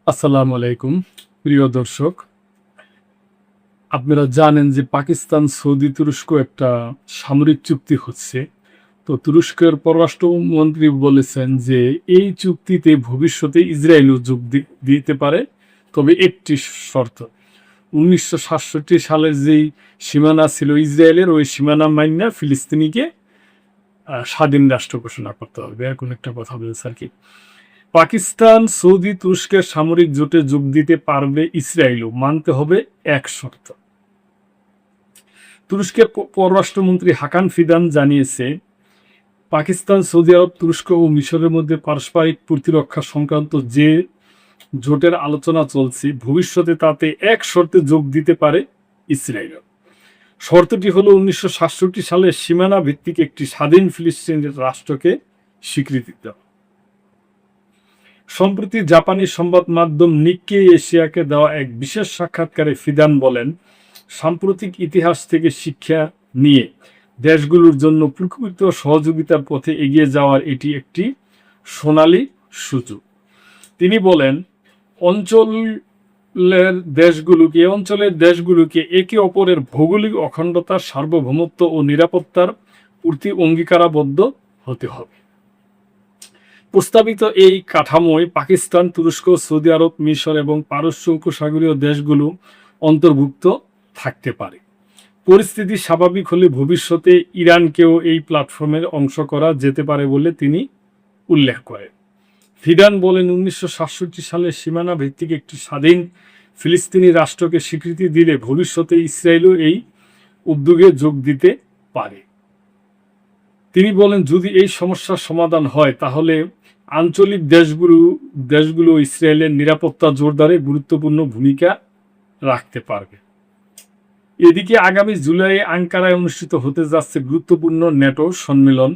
আসসালামু আলাইকুম প্রিয় দর্শক। আপনারা জানেন যে পাকিস্তান, সৌদি, তুরস্ক একটা সামরিক চুক্তি হচ্ছে। তো তুরস্কের পররাষ্ট্রমন্ত্রী বলেছেন যে এই চুক্তিতে ভবিষ্যতে ইসরায়েলও যোগ দিতে পারে, তবে একটি শর্ত। ১৯৬৭ সালের যেই সীমানা ছিল ইসরায়েলের, ওই সীমানা মাইনা ফিলিস্তিনিকে স্বাধীন রাষ্ট্র ঘোষণা করতে হবে। এরকম একটা কথা বলেছে আর কি। পাকিস্তান, সৌদি, তুরস্কের সামরিক জোটে যোগ দিতে পারবে ইসরায়েলও, মানতে হবে এক শর্ত। তুরস্কের পররাষ্ট্রমন্ত্রী হাকান ফিদান জানিয়েছে, পাকিস্তান, সৌদি আরব, তুরস্ক ও মিশরের মধ্যে পারস্পরিক প্রতিরক্ষা সংক্রান্ত যে জোটের আলোচনা চলছে, ভবিষ্যতে তাতে এক শর্তে যোগ দিতে পারে ইসরায়েল। শর্তটি হলো ১৯৬৭ সালে সীমানা ভিত্তিক একটি স্বাধীন ফিলিস্তিনের রাষ্ট্রকে স্বীকৃতি দেওয়া। সম্প্রতি জাপানি সংবাদ মাধ্যম নিক্কে এশিয়াকে দেওয়া এক বিশেষ সাক্ষাৎকারে ফিদান বলেন, সাম্প্রতিক ইতিহাস থেকে শিক্ষা নিয়ে দেশগুলোর জন্য প্রকৃত সহযোগিতার পথে এগিয়ে যাওয়ার এটি একটি সোনালী সুযোগ। তিনি বলেন, অঞ্চলের দেশগুলোকে একে অপরের ভৌগোলিক অখণ্ডতা, সার্বভৌমত্ব ও নিরাপত্তার প্রতি অঙ্গীকারাবদ্ধ হতে হবে। প্রস্তাবিত এই কাঠামোয় পাকিস্তান, তুরস্ক, সৌদি আরব, মিশর এবং পারস্য উপসাগরীয় দেশগুলো অন্তর্ভুক্ত থাকতে পারে। পরিস্থিতি স্বাভাবিক হলে ভবিষ্যতে ইরানকেও এই প্ল্যাটফর্মের অংশ করা যেতে পারে বলে তিনি উল্লেখ করেন। ফিদান বলেন, ১৯৬৭ সালে সীমানা ভিত্তিক একটি স্বাধীন ফিলিস্তিনি রাষ্ট্রকে স্বীকৃতি দিলে ভবিষ্যতে ইসরায়েলও এই উদ্যোগে যোগ দিতে পারে। তিনি বলেন, যদি এই সমস্যার সমাধান হয় তাহলে আঞ্চলিক দেশগুলো ইসরায়েলের নিরাপত্তা জোরদারে গুরুত্বপূর্ণ ভূমিকা রাখতে পারবে। এদিকে আগামী জুলাইয়ে আঙ্কারায় অনুষ্ঠিত হতে যাচ্ছে গুরুত্বপূর্ণ ন্যাটো সম্মেলন।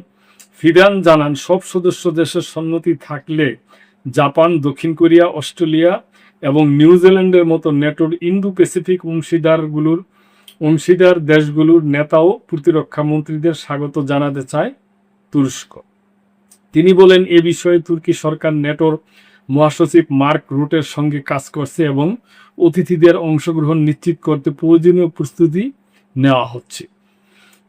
ফিদান জানান, সব সদস্য দেশের সম্মতি থাকলে জাপান, দক্ষিণ কোরিয়া, অস্ট্রেলিয়া এবং নিউজিল্যান্ডের মতো ন্যাটোর ইন্দো প্যাসিফিক অংশীদার দেশগুলোর নেতা ও প্রতিরক্ষা মন্ত্রীদের স্বাগত জানাতে চায় তুরস্ক। তিনি বলেন, এ বিষয়ে তুর্কি সরকার ন্যাটোর মহাসচিব মার্ক রুটের সঙ্গে কাজ করছে এবং অতিথিদের অংশগ্রহণ নিশ্চিত করতে প্রয়োজনীয় প্রস্তুতি নেওয়া হচ্ছে।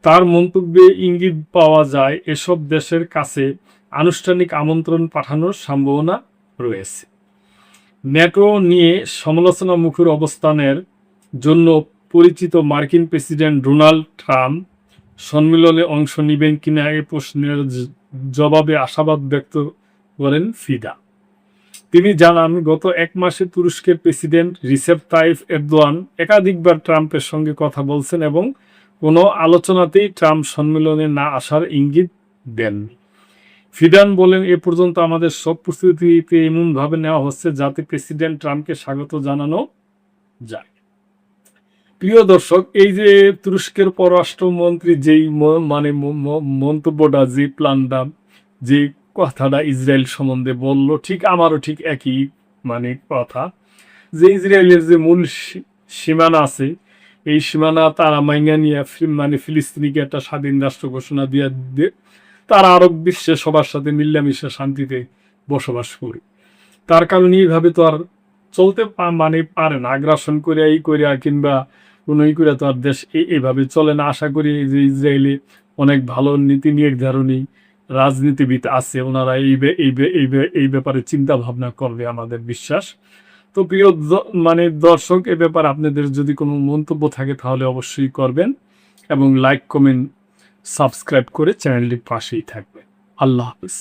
তার মন্তব্যে ইঙ্গিত পাওয়া যায় এসব দেশের কাছে আনুষ্ঠানিক আমন্ত্রণ পাঠানোর সম্ভাবনা রয়েছে। ন্যাটো নিয়ে সমালোচনামুখর অবস্থানের জন্য পরিচিত মার্কিন প্রেসিডেন্ট ডোনাল্ড ট্রাম্প সম্মেলনে অংশ নেবেন কিনা এ প্রশ্নের জবাবে আশাবাদ ব্যক্ত করেন ফিদা। তিনি জানান, গত এক মাসে তুরস্কের প্রেসিডেন্ট রিসেপ তাইপ এরদোয়ান একাধিকবার ট্রাম্পের সঙ্গে কথা বলছেন এবং কোনো আলোচনাতেই ট্রাম্প সম্মেলনে না আসার ইঙ্গিত দেন। ফিদান বলেন, এ পর্যন্ত আমাদের সব প্রস্তুতিতে এমনভাবে নেওয়া হচ্ছে যাতে প্রেসিডেন্ট ট্রাম্পকে স্বাগত জানানো যায়। প্রিয় দর্শক, এই যে তুরস্কের পররাষ্ট্রমন্ত্রী যেই মন্তব্যটা, যে প্ল্যানটা, যে কথাটা ইসরায়েল সম্বন্ধে বলল, ঠিক আমারও ঠিক একই কথা, যে ইসরায়েলের যে মূল সীমানা আছে, এই সীমানা তারা মাইনা নিয়ে ফিলিস্তিনিকে একটা স্বাধীন রাষ্ট্র ঘোষণা দিয়ে তারা আরব বিশ্বে সবার সাথে মিল্লামিশে শান্তিতে বসবাস করে। তার কারণে এইভাবে তো আর চলতে পারে না। আগ্রাসন করে এই করিয়া কিংবা কোনোই করে তো আর দেশ এইভাবে চলে না। আশা করি যে ইসরায়েলে অনেক ভালো নীতি নির্ধারণী রাজনীতিবিদ আছে, ওনারা এই ব্যাপারে চিন্তা ভাবনা করবে আমাদের বিশ্বাস। তো প্রিয় দর্শক, এ ব্যাপারে আপনাদের যদি কোনো মন্তব্য থাকে তাহলে অবশ্যই করবেন এবং লাইক, কমেন্ট, সাবস্ক্রাইব করে চ্যানেলটির পাশেই থাকবেন। আল্লাহ হাফিজ।